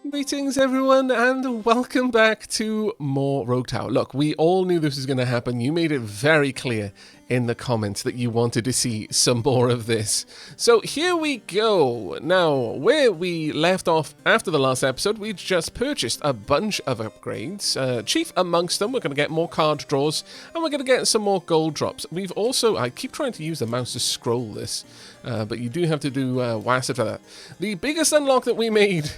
Greetings everyone and welcome back to more Rogue Tower. Look, we all knew this was going to happen. You made it very clear in the comments that you wanted to see some more of this. So here we go. Now, where we left off after the last episode, we just purchased a bunch of upgrades. Chief amongst them, we're going to get more card draws and we're going to get some more gold drops. We've also, I keep trying to use the mouse to scroll this, but you do have to do WASD for that. The biggest unlock that we made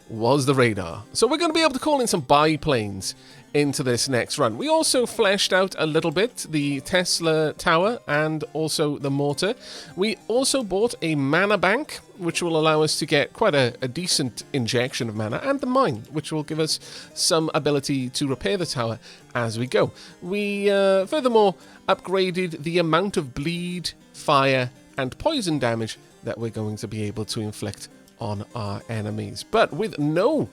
was the radar. So we're going to be able to call in some biplanes into this next run. We also fleshed out a little bit the Tesla tower and also the mortar. We also bought a mana bank, which will allow us to get quite a decent injection of mana, and the mine, which will give us some ability to repair the tower as we go. We furthermore upgraded the amount of bleed, fire, and poison damage that we're going to be able to inflict on our enemies, but with no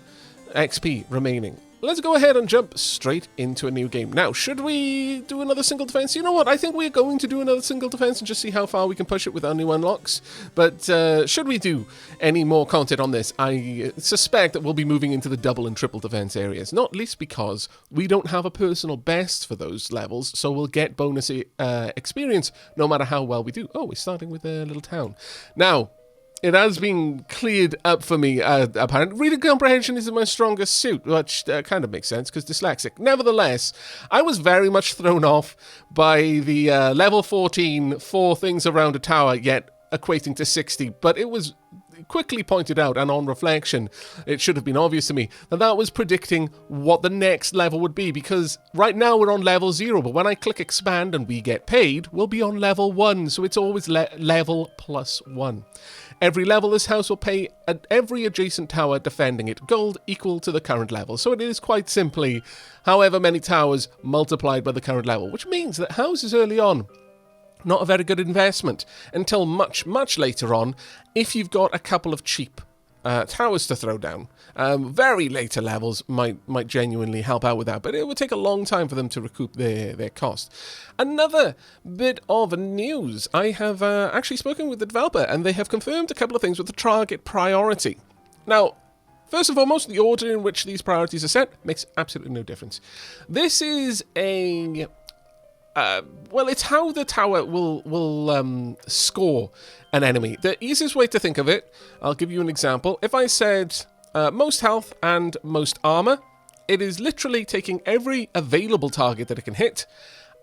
XP remaining. Let's go ahead and jump straight into a new game. Now, should we do another single defense? You know what? I think we're going to do another single defense and just see how far we can push it with our new unlocks. But should we do any more content on this, I suspect that we'll be moving into the double and triple defense areas, not least because we don't have a personal best for those levels, so we'll get bonus experience no matter how well we do. Oh, we're starting with a little town. Now, it has been cleared up for me, apparently. Reading comprehension is my strongest suit, which kind of makes sense, because dyslexic. Nevertheless, I was very much thrown off by the level 14, 4 things around a tower, yet equating to 60. But it was quickly pointed out, and on reflection, it should have been obvious to me, that that was predicting what the next level would be, because right now we're on level 0, but when I click expand and we get paid, we'll be on level 1, so it's always level plus 1. Every level, this house will pay every adjacent tower defending it gold equal to the current level. So it is quite simply however many towers multiplied by the current level, which means that houses early on, not a very good investment until much, much later on if you've got a couple of cheap towers to throw down. Very later levels might genuinely help out with that, but it would take a long time for them to recoup their cost. Another bit of news. I have actually spoken with the developer, and they have confirmed a couple of things with the target priority. Now, first and foremost, the order in which these priorities are set makes absolutely no difference. This is a well, it's how the tower will score an enemy. The easiest way to think of it, I'll give you an example. If I said most health and most armor, it is literally taking every available target that it can hit,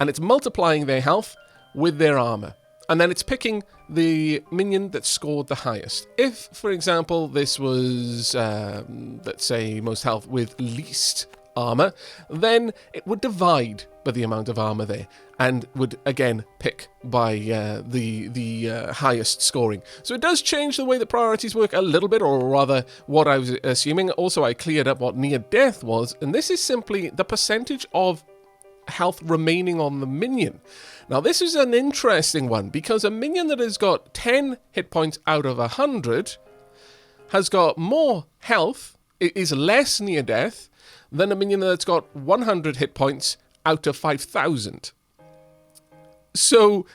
and it's multiplying their health with their armor. And then it's picking the minion that scored the highest. If, for example, this was, let's say, most health with least armor, then it would divide by the amount of armor there and would again pick by the highest scoring. So it does change the way that priorities work a little bit, or rather what I was assuming. Also, I cleared up what near death was, and this is simply the percentage of health remaining on the minion. Now, this is an interesting one, because a minion that has got 10 hit points out of 100 has got more health, it is less near death, than a minion that's got 100 hit points out of 5,000. So,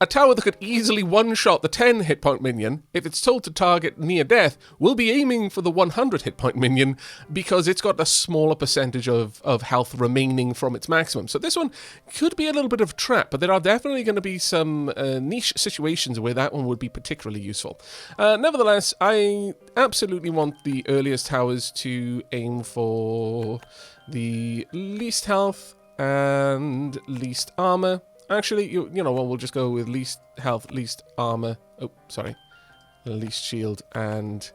a tower that could easily one-shot the 10 hit point minion, if it's told to target near death, will be aiming for the 100 hit point minion because it's got a smaller percentage of health remaining from its maximum. So this one could be a little bit of a trap, but there are definitely going to be some niche situations where that one would be particularly useful. Nevertheless, I absolutely want the earliest towers to aim for the least health and least armor. Actually, you know what, we'll just go with least health, least armor. Oh, sorry. Least shield and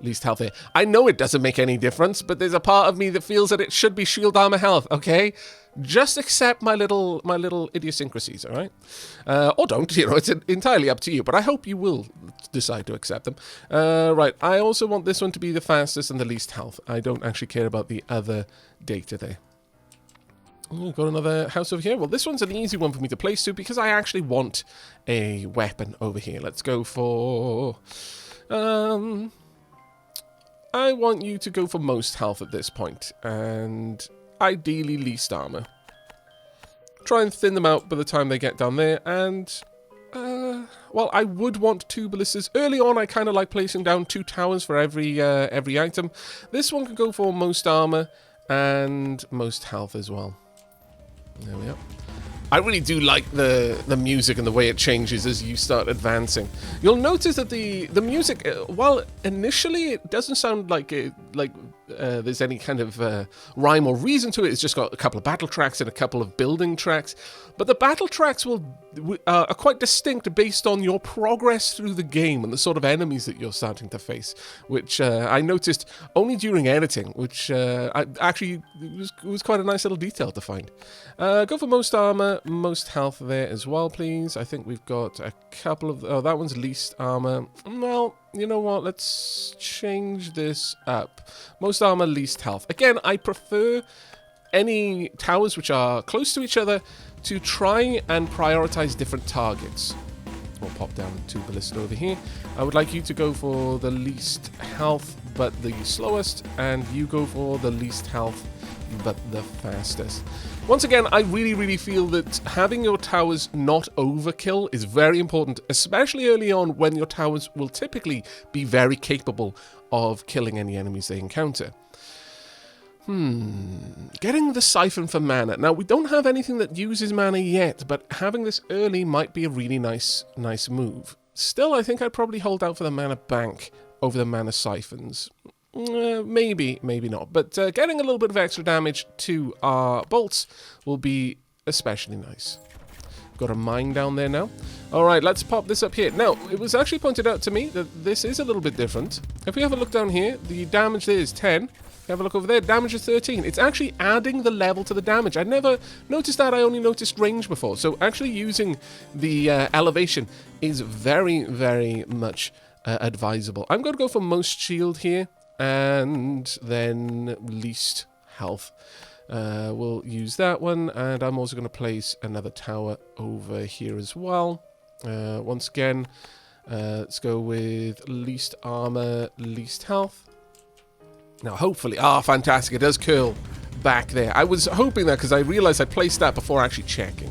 least health here. I know it doesn't make any difference, but there's a part of me that feels that it should be shield, armor, health, okay? Just accept my little idiosyncrasies, all right? Or don't, you know, it's entirely up to you, but I hope you will decide to accept them. Right, I also want this one to be the fastest and the least health. I don't actually care about the other data there. We've got another house over here. Well, this one's an easy one for me to place to because I actually want a weapon over here. Let's go for... I want you to go for most health at this point, and ideally least armor. Try and thin them out by the time they get down there, and well, I would want 2 ballistas. Early on, I kind of like placing down 2 towers for every item. This one can go for most armor and most health as well. There we are. I really do like the music and the way it changes as you start advancing. You'll notice that the music, while initially it doesn't sound like there's any kind of rhyme or reason to it. It's just got a couple of battle tracks and a couple of building tracks. But the battle tracks are quite distinct based on your progress through the game and the sort of enemies that you're starting to face, which I noticed only during editing, which actually was quite a nice little detail to find. Go for most armor, most health there as well, please. I think we've got a couple of... Oh, that one's least armor. Well, you know what? Let's change this up. Most armor, least health. Again, I prefer any towers which are close to each other to try and prioritize different targets. We'll pop down 2 ballista over here. I would like you to go for the least health but the slowest, and you go for the least health but the fastest. Once again, I really feel that having your towers not overkill is very important, especially early on when your towers will typically be very capable of killing any enemies they encounter. Getting the siphon for mana. Now, we don't have anything that uses mana yet, but having this early might be a really nice move. Still, I think I'd probably hold out for the mana bank over the mana siphons. Maybe not. But getting a little bit of extra damage to our bolts will be especially nice. Got a mine down there now. Alright, let's pop this up here. Now, it was actually pointed out to me that this is a little bit different. If we have a look down here, the damage there is 10. Have a look over there, damage is 13. It's actually adding the level to the damage. I never noticed that. I only noticed range before. So actually using the elevation is very much advisable. I'm going to go for most shield here and then least health. We'll use that one, and I'm also going to place another tower over here as well. Once again, let's go with least armor, least health. Now, hopefully... Ah, fantastic. It does curl back there. I was hoping that because I realized I placed that before actually checking,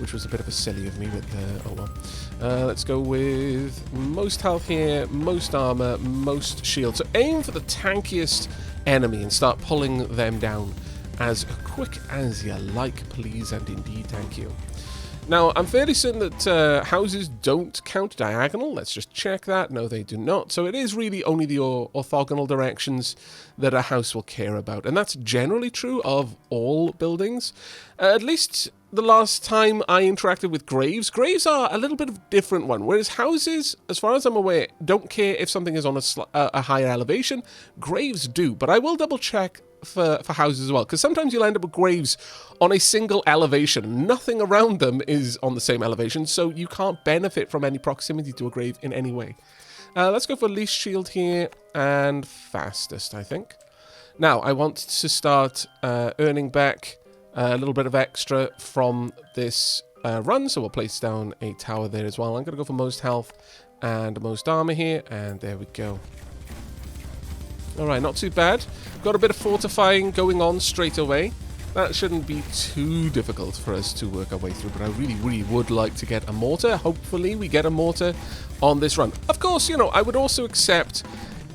which was a bit of a silly of me, but oh well. Let's go with most health here, most armor, most shield. So aim for the tankiest enemy and start pulling them down as quick as you like, please, and indeed, thank you. Now, I'm fairly certain that houses don't count diagonal. Let's just check that. No, they do not. So it is really only the orthogonal directions that a house will care about. And that's generally true of all buildings. At least the last time I interacted with graves. Graves are a little bit of a different one. Whereas houses, as far as I'm aware, don't care if something is on a higher elevation. Graves do. But I will double check for houses as well, because sometimes you'll end up with graves on a single elevation. Nothing around them is on the same elevation, so you can't benefit from any proximity to a grave in any way. Let's go for least shield here and fastest, I think. Now, I want to start earning back a little bit of extra from this run, so we'll place down a tower there as well. I'm going to go for most health and most armor here, and there we go. Alright, not too bad. Got a bit of fortifying going on straight away. That shouldn't be too difficult for us to work our way through, but I really would like to get a mortar. Hopefully we get a mortar on this run. Of course, you know, I would also accept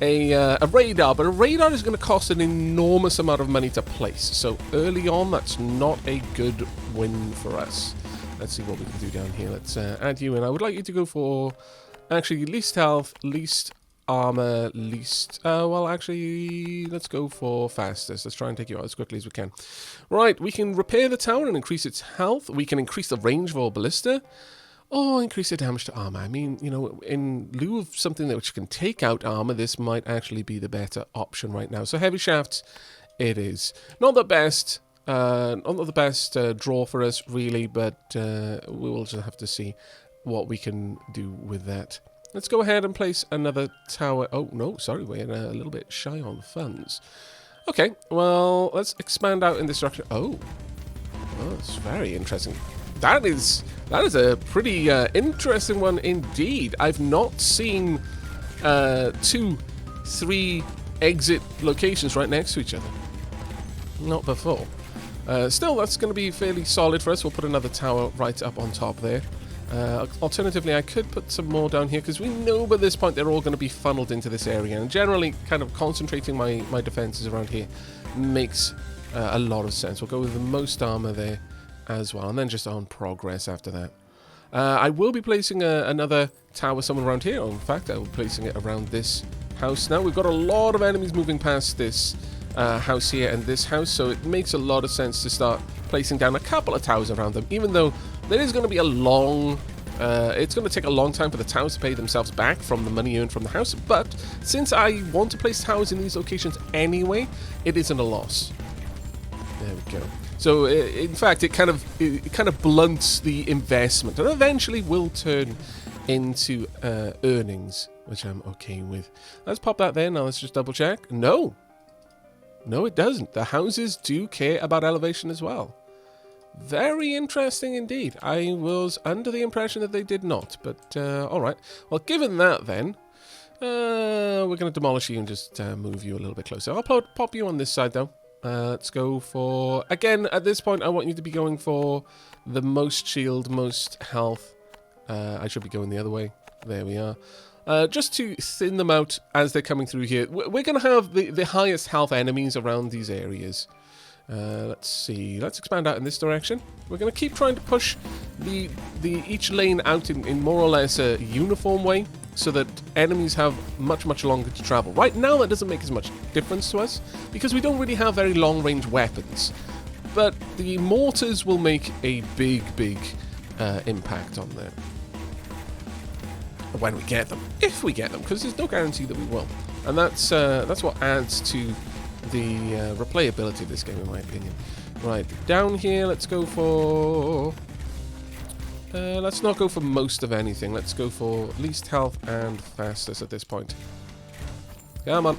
a radar, but a radar is going to cost an enormous amount of money to place. So early on, that's not a good win for us. Let's see what we can do down here. Let's add you in. I would like you to go for actually least health, least armor, least... well, actually, let's go for fastest. Let's try and take you out as quickly as we can. Right, we can repair the tower and increase its health. We can increase the range of our ballista. Or increase the damage to armor. I mean, you know, in lieu of something that which can take out armor, this might actually be the better option right now. So heavy shafts, it is. Not the best... not the best draw for us, really, but we will just have to see what we can do with that. Let's go ahead and place another tower. Oh, no, sorry, we're a little bit shy on funds. Okay, well, let's expand out in this direction. Oh, that's very interesting. That is a pretty interesting one indeed. I've not seen 2, 3 exit locations right next to each other. Not before. Still, that's going to be fairly solid for us. We'll put another tower right up on top there. Alternatively, I could put some more down here, because we know by this point they're all going to be funneled into this area, and generally kind of concentrating my defenses around here makes a lot of sense. We'll go with the most armor there as well, and then just on progress after that. I will be placing another tower somewhere around here. In fact, I will be placing it around this house now. We've got a lot of enemies moving past this house here and this house, so it makes a lot of sense to start placing down a couple of towers around them, even though there is going to be a long... it's going to take a long time for the towers to pay themselves back from the money earned from the house, but since I want to place towers in these locations anyway, it isn't a loss. There we go. So, in fact, it kind of blunts the investment, and eventually will turn into earnings, which I'm okay with. Let's pop that there. Now let's just double check. No, it doesn't. The houses do care about elevation as well. Very interesting indeed. I was under the impression that they did not, but alright. Well, given that then, we're going to demolish you and just move you a little bit closer. I'll pop you on this side though. Let's go for... Again, at this point, I want you to be going for the most shield, most health. I should be going the other way. There we are. Just to thin them out as they're coming through here. We're going to have the highest health enemies around these areas. Let's see. Let's expand out in this direction. We're going to keep trying to push each lane out in more or less a uniform way, so that enemies have much longer to travel. Right now, that doesn't make as much difference to us, because we don't really have very long-range weapons. But the mortars will make a big impact on that. When we get them. If we get them, because there's no guarantee that we will. And that's what adds to the replayability of this game, in my opinion. Right, down here, let's go for... let's not go for most of anything. Let's go for least health and fastest at this point. Come on.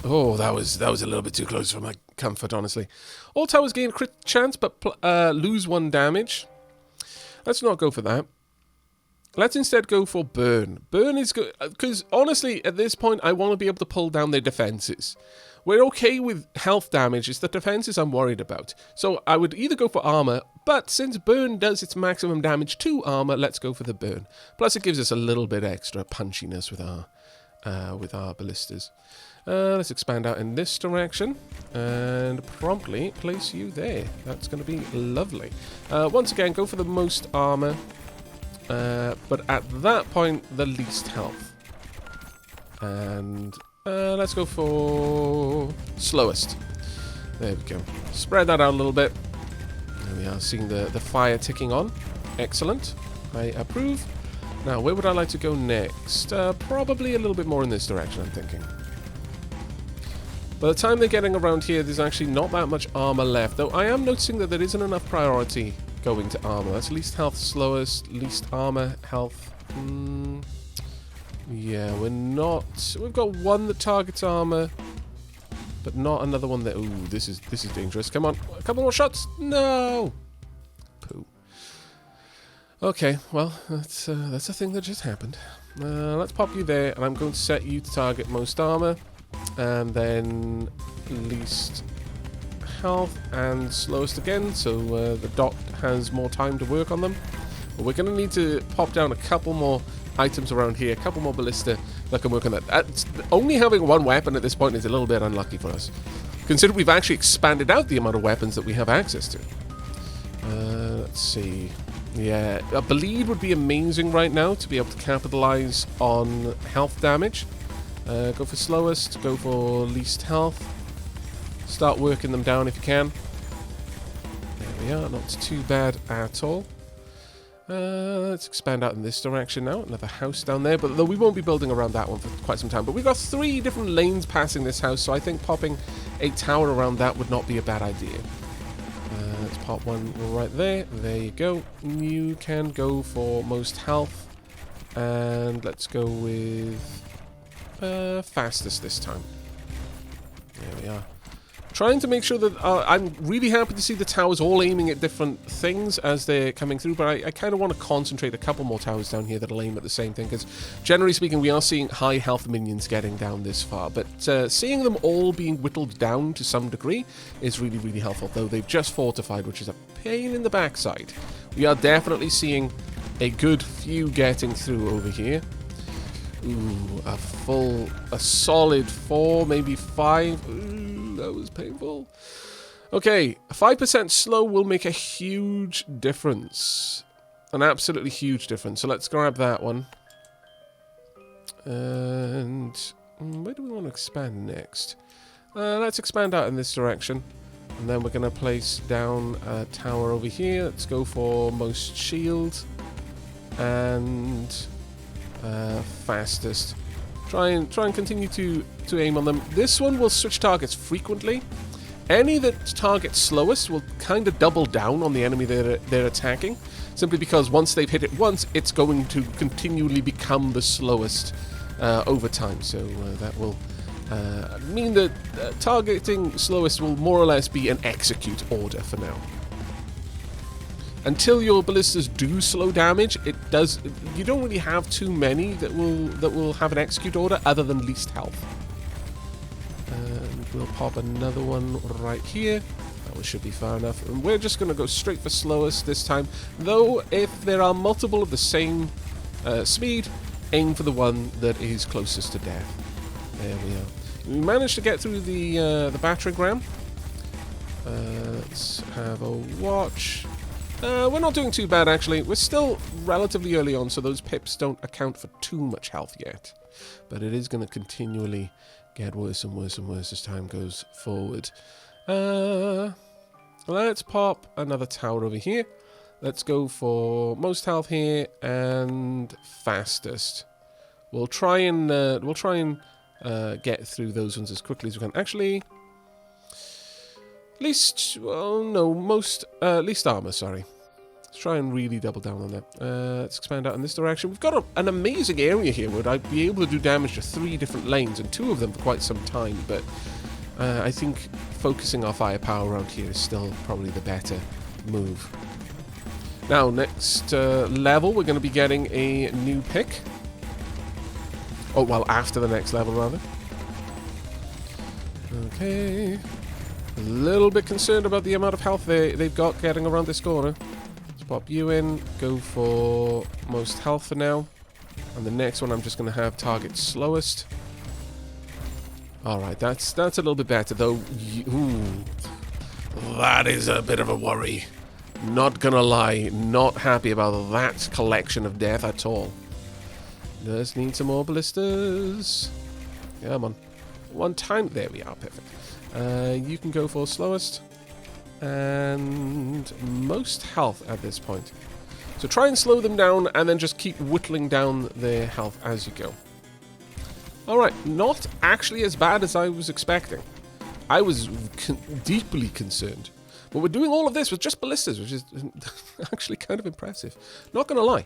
Oh, that was a little bit too close for my comfort, honestly. All towers gain crit chance, but lose 1 damage. Let's not go for that. Let's instead go for burn. Burn is good, because honestly, at this point, I want to be able to pull down their defenses. We're okay with health damage, it's the defenses I'm worried about. So I would either go for armor, but since burn does its maximum damage to armor, let's go for the burn. Plus it gives us a little bit extra punchiness with our ballistas. Let's expand out in this direction, and promptly place you there. That's going to be lovely. Once again, go for the most armor, but at that point, the least health. And... let's go for slowest. There we go. Spread that out a little bit. There we are, seeing the fire ticking on. Excellent. I approve. Now, where would I like to go next? Probably a little bit more in this direction, I'm thinking. By the time they're getting around here, there's actually not that much armor left. Though I am noticing that there isn't enough priority going to armor. That's least health, slowest, least armor, health. Yeah, we're not... We've got one that targets armor, but not another one that... Ooh, this is dangerous. Come on, a couple more shots. No! Poo. Okay, well, that's a thing that just happened. Let's pop you there, and I'm going to set you to target most armor, and then least health and slowest again, so the dot has more time to work on them. But we're going to need to pop down a couple more items around here, a couple more ballista that can work on that. Only having one weapon at this point is a little bit unlucky for us, considering we've actually expanded out the amount of weapons that we have access to. Let's see. Yeah, a bleed would be amazing right now to be able to capitalize on health damage. Go for slowest, go for least health. Start working them down if you can. There we are, not too bad at all. Let's expand out in this direction now. Another house down there, but though we won't be building around that one for quite some time. But we've got 3 different lanes passing this house, so I think popping a tower around that would not be a bad idea. Let's pop one right there. There you go. You can go for most health. And let's go with fastest this time. There we are. Trying to make sure that I'm really happy to see the towers all aiming at different things as they're coming through, but I kind of want to concentrate a couple more towers down here that'll aim at the same thing, because generally speaking we are seeing high health minions getting down this far, but seeing them all being whittled down to some degree is really helpful, though they've just fortified, which is a pain in the backside. We are definitely seeing a good few getting through over here. Ooh, a solid 4, maybe 5. Ooh, that was painful. Okay, 5% slow will make a huge difference. An absolutely huge difference. So let's grab that one. And where do we want to expand next? Let's expand out in this direction. And then we're going to place down a tower over here. Let's go for most shield. And fastest. Try and continue to aim on them. This one will switch targets frequently. Any that target slowest will kind of double down on the enemy they're attacking, simply because once they've hit it once, it's going to continually become the slowest over time. So that will mean that targeting slowest will more or less be an execute order for now. Until your ballistas do slow damage, you don't really have too many that will have an execute order other than least health. And we'll pop another one right here. That one should be far enough. And we're just going to go straight for slowest this time. Though, if there are multiple of the same speed, aim for the one that is closest to death. There we are. We managed to get through the battering ram. Let's have a watch. We're not doing too bad, actually. We're still relatively early on, so those pips don't account for too much health yet. But it is going to continually get worse and worse and worse as time goes forward. Let's pop another tower over here. Let's go for most health here and fastest. We'll try and get through those ones as quickly as we can. Actually, least armor. Sorry. Let's try and really double down on that. Let's expand out in this direction. We've got an amazing area here where I'd be able to do damage to 3 different lanes, and 2 of them for quite some time, but I think focusing our firepower around here is still probably the better move. Now, next level, we're going to be getting a new pick. Oh, well, after the next level, rather. Okay. A little bit concerned about the amount of health they've got getting around this corner. Pop you in, go for most health for now, and the next one I'm just going to have target slowest. Alright, that's a little bit better though. Ooh, that is a bit of a worry. Not gonna lie, not happy about that collection of death at all. Just need some more ballistas. Come on. One time, there we are, perfect. You can go for slowest. And most health at this point. So try and slow them down and then just keep whittling down their health as you go. Alright, not actually as bad as I was expecting. I was deeply concerned. But we're doing all of this with just ballistas, which is actually kind of impressive. Not gonna lie.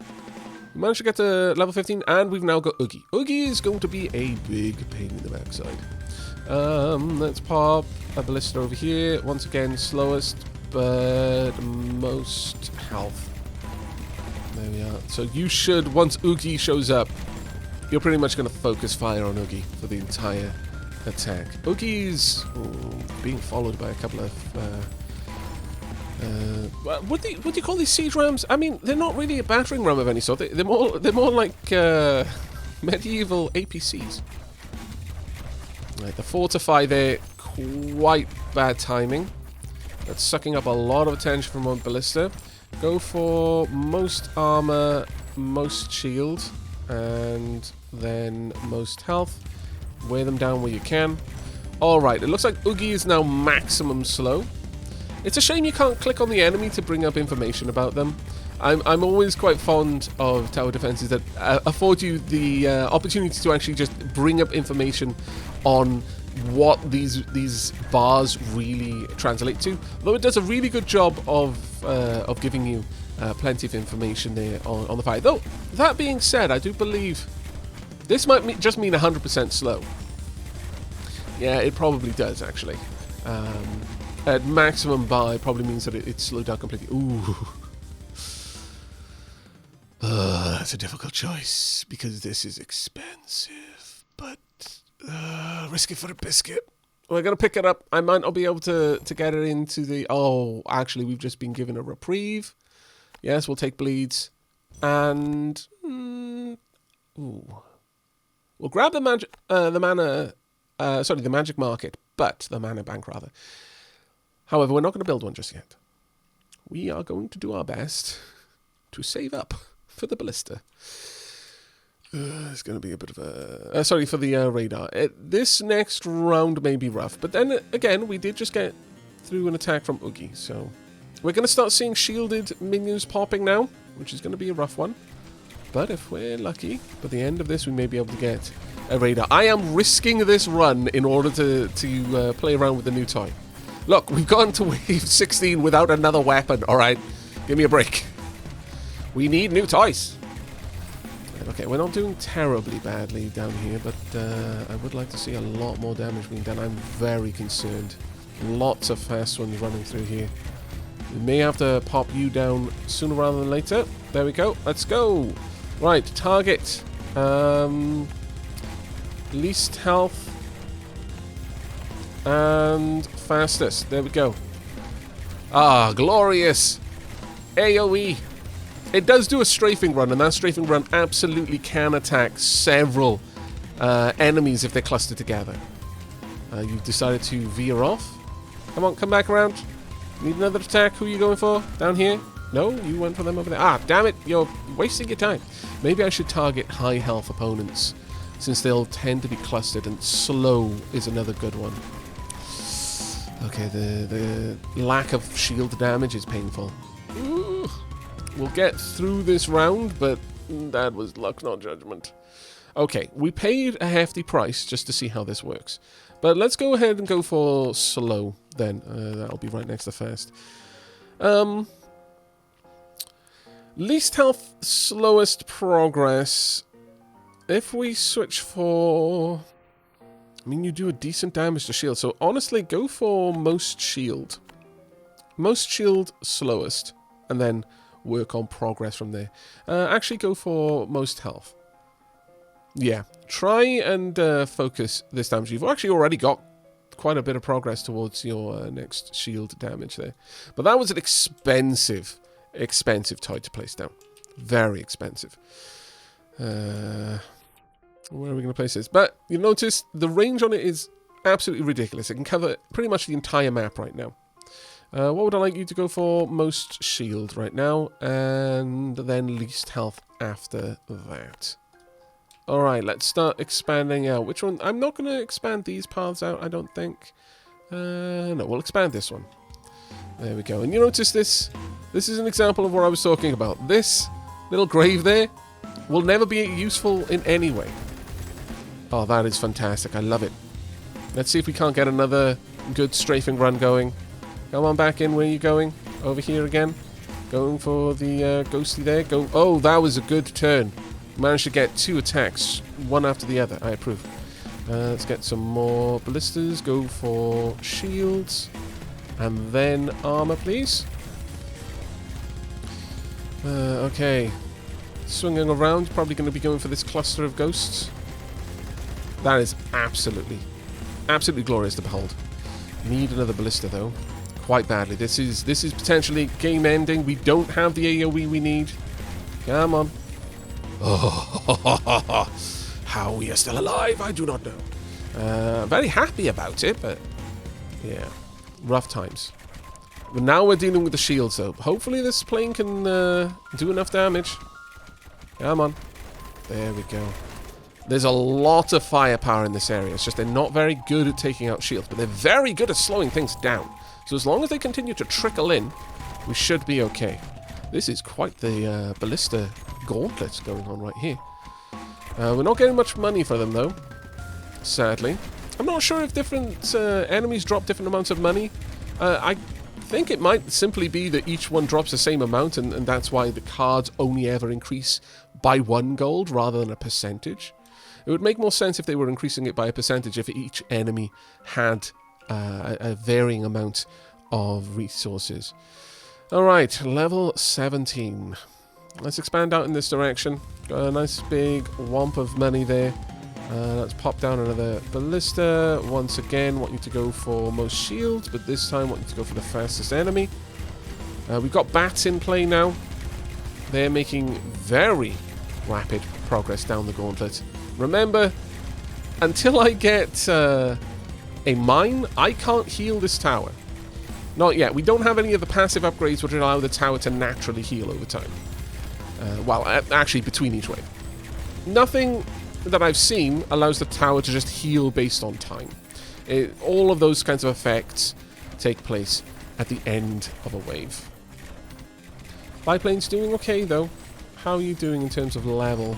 We managed to get to level 15 and we've now got Oogie. Oogie is going to be a big pain in the backside. Let's pop a ballista over here. Once again, slowest, but most health. There we are. So you should, once Oogie shows up, you're pretty much going to focus fire on Oogie for the entire attack. Oogie's being followed by a couple of... what do you call these siege rams? I mean, they're not really a battering ram of any sort. They're more like medieval APCs. Right, the fortify there, quite bad timing. That's sucking up a lot of attention from one ballista. Go for most armor, most shield, and then most health. Wear them down where you can. Alright, it looks like Oogie is now maximum slow. It's a shame you can't click on the enemy to bring up information about them. I'm always quite fond of tower defenses that afford you the opportunity to actually just bring up information on what these bars really translate to. Though it does a really good job of giving you plenty of information there on the fire. Though, that being said, I do believe this might just mean 100% slow. Yeah, it probably does, actually. At maximum bar, it probably means that it's slowed down completely. Ooh. That's a difficult choice, because this is expensive, but risk it for a biscuit. We're going to pick it up. I might not be able to get it into the... Oh, actually, we've just been given a reprieve. Yes, we'll take bleeds. And ooh, we'll grab the magic, the magic market, but the mana bank rather. However, we're not going to build one just yet. We are going to do our best to save up for the ballista. It's going to be a bit of a... for the radar. This next round may be rough, but then again, we did just get through an attack from Oogie, so... We're going to start seeing shielded minions popping now, which is going to be a rough one. But if we're lucky, by the end of this, we may be able to get a radar. I am risking this run in order to play around with the new toy. Look, we've gone to wave 16 without another weapon, alright? Give me a break. We need new toys. Okay, we're not doing terribly badly down here, but I would like to see a lot more damage being done. I'm very concerned. Lots of fast ones running through here. We may have to pop you down sooner rather than later. There we go. Let's go. Right, target. Least health. And fastest. There we go. Ah, glorious. AoE. It does do a strafing run, and that strafing run absolutely can attack several enemies if they're clustered together. You've decided to veer off. Come on, come back around. Need another attack. Who are you going for? Down here? No, you went for them over there. Ah, damn it. You're wasting your time. Maybe I should target high health opponents, since they'll tend to be clustered, and slow is another good one. Okay, the lack of shield damage is painful. Ooh. We'll get through this round, but that was luck, not judgment. Okay, we paid a hefty price just to see how this works. But let's go ahead and go for slow then. That'll be right next to fast. Least health, slowest progress. If we switch for... I mean, you do a decent damage to shield, so honestly, go for most shield. Most shield, slowest, and then work on progress from there. Actually, go for most health. Yeah, try and focus this damage. You've actually already got quite a bit of progress towards your next shield damage there. But that was an expensive toy to place down. Very expensive. Where are we going to place this? But you'll notice the range on it is absolutely ridiculous. It can cover pretty much the entire map right now. What would I like you to go for? Most shield right now, and then least health after that. Alright, let's start expanding out. Which one? I'm not going to expand these paths out, I don't think. No, we'll expand this one. There we go. And you notice this? This is an example of what I was talking about. This little grave there will never be useful in any way. Oh, that is fantastic. I love it. Let's see if we can't get another good strafing run going. Come on back in. Where are you going? Over here again. Going for the ghosty there. Go. Oh, that was a good turn. Managed to get 2 attacks, one after the other. I approve. Let's get some more ballistas. Go for shields. And then armor, please. Okay. Swinging around. Probably going to be going for this cluster of ghosts. That is absolutely glorious to behold. Need another ballista, though. Quite badly. This is potentially game ending. We don't have the AoE we need. Come on. Oh, how we are still alive, I do not know. Very happy about it, but yeah, rough times. But now we're dealing with the shields, though. Hopefully this plane can do enough damage. Come on. There we go. There's a lot of firepower in this area. It's just they're not very good at taking out shields, but they're very good at slowing things down. So as long as they continue to trickle in, we should be okay. This is quite the ballista gauntlet going on right here. We're not getting much money for them, though, sadly. I'm not sure if different enemies drop different amounts of money. I think it might simply be that each one drops the same amount, and that's why the cards only ever increase by 1 gold rather than a percentage. It would make more sense if they were increasing it by a percentage if each enemy had a varying amount of resources. Alright, level 17. Let's expand out in this direction. Got a nice big whomp of money there. Let's pop down another ballista. Once again, want you to go for most shields, but this time want you to go for the fastest enemy. We've got bats in play now. They're making very rapid progress down the gauntlet. Remember, until I get a mine, I can't heal this tower. Not yet. We don't have any of the passive upgrades which allow the tower to naturally heal over time. Well, actually, between each wave. Nothing that I've seen allows the tower to just heal based on time. All of those kinds of effects take place at the end of a wave. Biplane's doing okay, though. How are you doing in terms of level?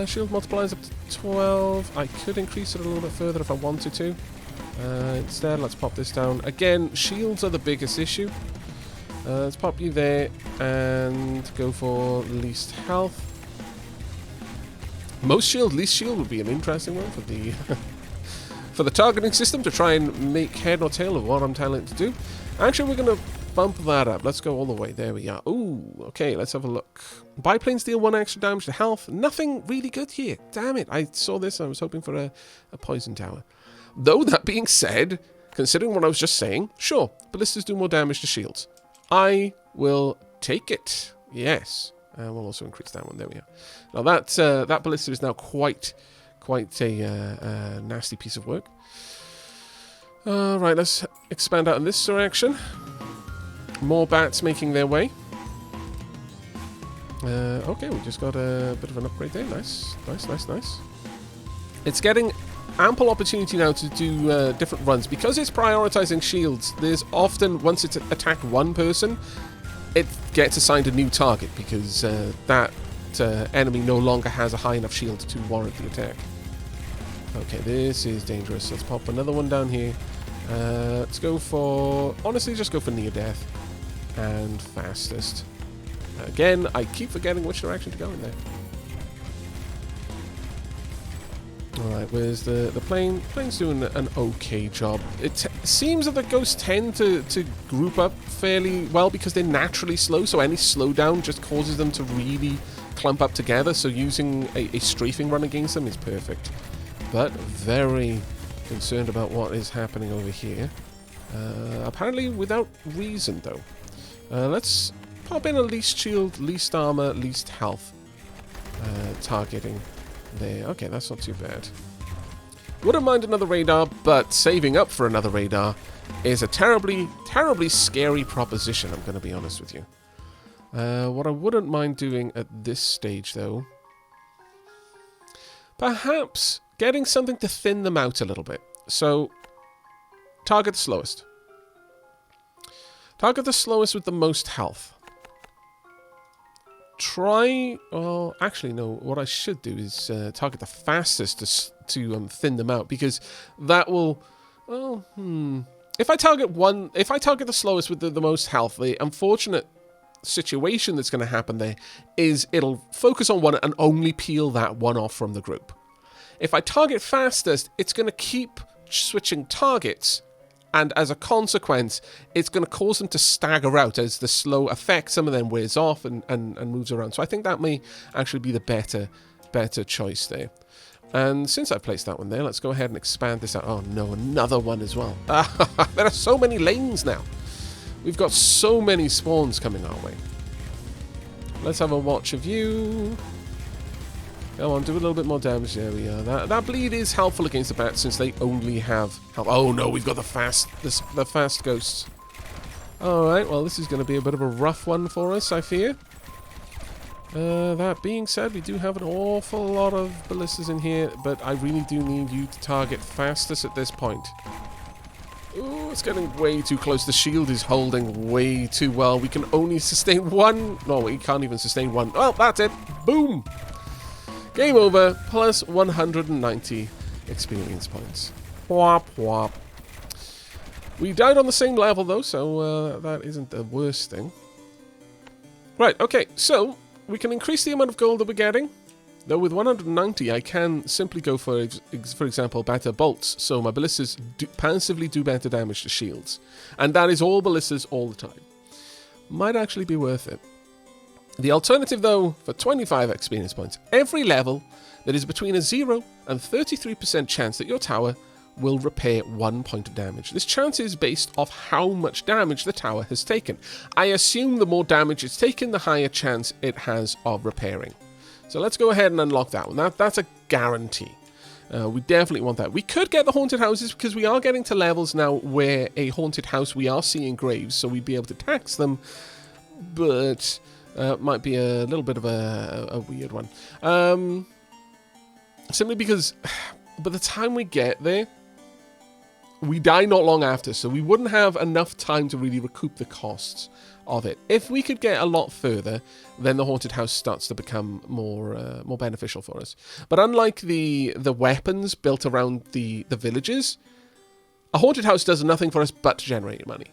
Shield multipliers up to 12. I could increase it a little bit further if I wanted to. Instead, let's pop this down. Again, shields are the biggest issue. Let's pop you there and go for least health. Most shield, least shield would be an interesting one for the for the targeting system to try and make head or tail of what I'm telling it to do. Actually, we're going to bump that up. Let's go all the way. There we are. Ooh, okay, let's have a look. Biplanes deal 1 extra damage to health. Nothing really good here. Damn it. I saw this and I was hoping for a poison tower. Though, that being said, considering what I was just saying, sure, ballistas do more damage to shields. I will take it. Yes. We'll also increase that one. There we are. Now, that ballista is now quite a nasty piece of work. Right, let's expand out in this direction. More bats making their way. Okay, we just got a bit of an upgrade there. Nice. It's getting ample opportunity now to do different runs. Because it's prioritizing shields, there's often, once it's attacked one person, it gets assigned a new target because that enemy no longer has a high enough shield to warrant the attack. Okay, this is dangerous. Let's pop another one down here. Let's go for... Honestly, just go for near death and fastest. Again, I keep forgetting which direction to go in there. Alright, where's the plane? The plane's doing an okay job. It seems that the ghosts tend to group up fairly well because they're naturally slow, so any slowdown just causes them to really clump up together, so using a strafing run against them is perfect. But very concerned about what is happening over here. Apparently without reason, though. Let's pop in a least shield, least armor, least health targeting there. Okay, that's not too bad. Wouldn't mind another radar, but saving up for another radar is a terribly scary proposition, I'm going to be honest with you. What I wouldn't mind doing at this stage, though, perhaps getting something to thin them out a little bit. So, target the slowest. Target the slowest with the most health. Try... Well, actually, no. What I should do is target the fastest to thin them out, because that will... Well, If I target the slowest with the most health, the unfortunate situation that's going to happen there is it'll focus on one and only peel that one off from the group. If I target fastest, it's going to keep switching targets, and as a consequence, it's going to cause them to stagger out as the slow effect, some of them wears off and moves around. So I think that may actually be the better choice there. And since I've placed that one there, let's go ahead and expand this out. Oh no, another one as well. There are so many lanes now. We've got so many spawns coming our way. Let's have a watch of you. Come on, do a little bit more damage. There we are. That bleed is helpful against the bats since they only have health. Oh no, we've got the fast ghosts. Alright, well this is going to be a bit of a rough one for us, I fear. That being said, we do have an awful lot of ballistas in here, but I really do need you to target fastest at this point. Ooh, it's getting way too close. The shield is holding way too well. We can only sustain one. No, we can't even sustain one. Well, that's it. Boom. Game over. Plus 190 experience points. Whop, whop. We died on the same level, though, so that isn't the worst thing. Right, okay, so we can increase the amount of gold that we're getting. Though with 190, I can simply go for example, better bolts. So my ballistas passively do better damage to shields. And that is all ballistas all the time. Might actually be worth it. The alternative, though, for 25 experience points, every level that is between a 0 and 33% chance that your tower will repair 1 point of damage. This chance is based off how much damage the tower has taken. I assume the more damage it's taken, the higher chance it has of repairing. So let's go ahead and unlock that one. That's a guarantee. We definitely want that. We could get the haunted houses because we are getting to levels now where a haunted house, we are seeing graves, so we'd be able to tax them, but might be a little bit of a weird one. Simply because by the time we get there, we die not long after, so we wouldn't have enough time to really recoup the costs of it. If we could get a lot further, then the haunted house starts to become more beneficial for us. But unlike the weapons built around the villages, a haunted house does nothing for us but to generate money.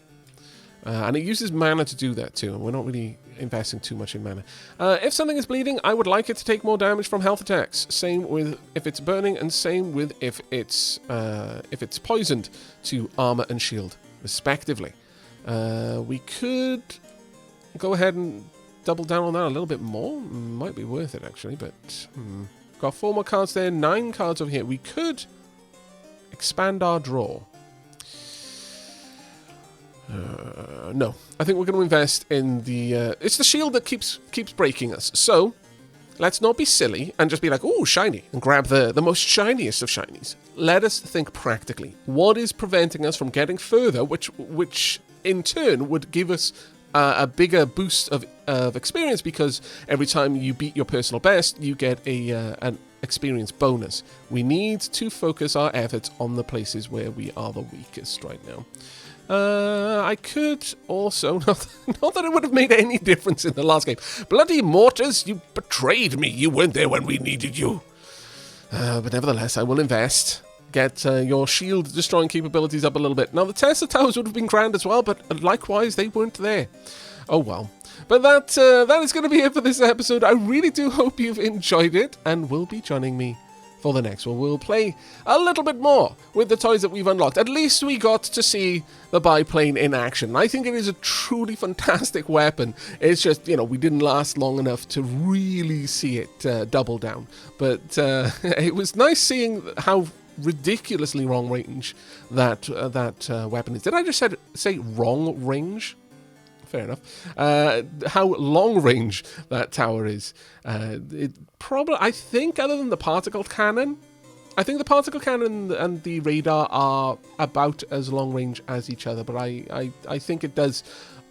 And it uses mana to do that too, and we're not really investing too much in mana. If something is bleeding, I would like it to take more damage from health attacks. Same with if it's burning, and same with if it's poisoned to armor and shield, respectively. We could go ahead and double down on that a little bit more. Might be worth it, actually, but... Got 4 more cards there, 9 cards over here. We could expand our draw. No, I think we're going to invest in the... it's the shield that keeps breaking us. So, let's not be silly and just be like, ooh, shiny, and grab the most shiniest of shinies. Let us think practically. What is preventing us from getting further, which in turn would give us a bigger boost of experience, because every time you beat your personal best, you get an experience bonus. We need to focus our efforts on the places where we are the weakest right now. I could also, not that it would have made any difference in the last game. Bloody mortars, you betrayed me. You weren't there when we needed you. But nevertheless, I will invest. Get your shield destroying capabilities up a little bit. Now, the Tesla towers would have been grand as well, but likewise, they weren't there. Oh well. But that is going to be it for this episode. I really do hope you've enjoyed it and will be joining me for the next one. We'll play a little bit more with the toys that we've unlocked. At least we got to see the biplane in action. I think it is a truly fantastic weapon. It's just, we didn't last long enough to really see it double down. But it was nice seeing how ridiculously long range that weapon is. Did I just say wrong range? Fair enough. How long range that tower is. It probably, I think, other than the particle cannon, I think the particle cannon and the radar are about as long range as each other. But I think it does,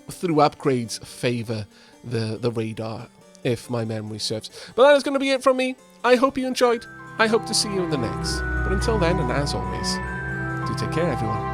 through upgrades, favor the radar, if my memory serves. But that is going to be it from me. I hope you enjoyed. I hope to see you in the next. But until then, and as always, do take care, everyone.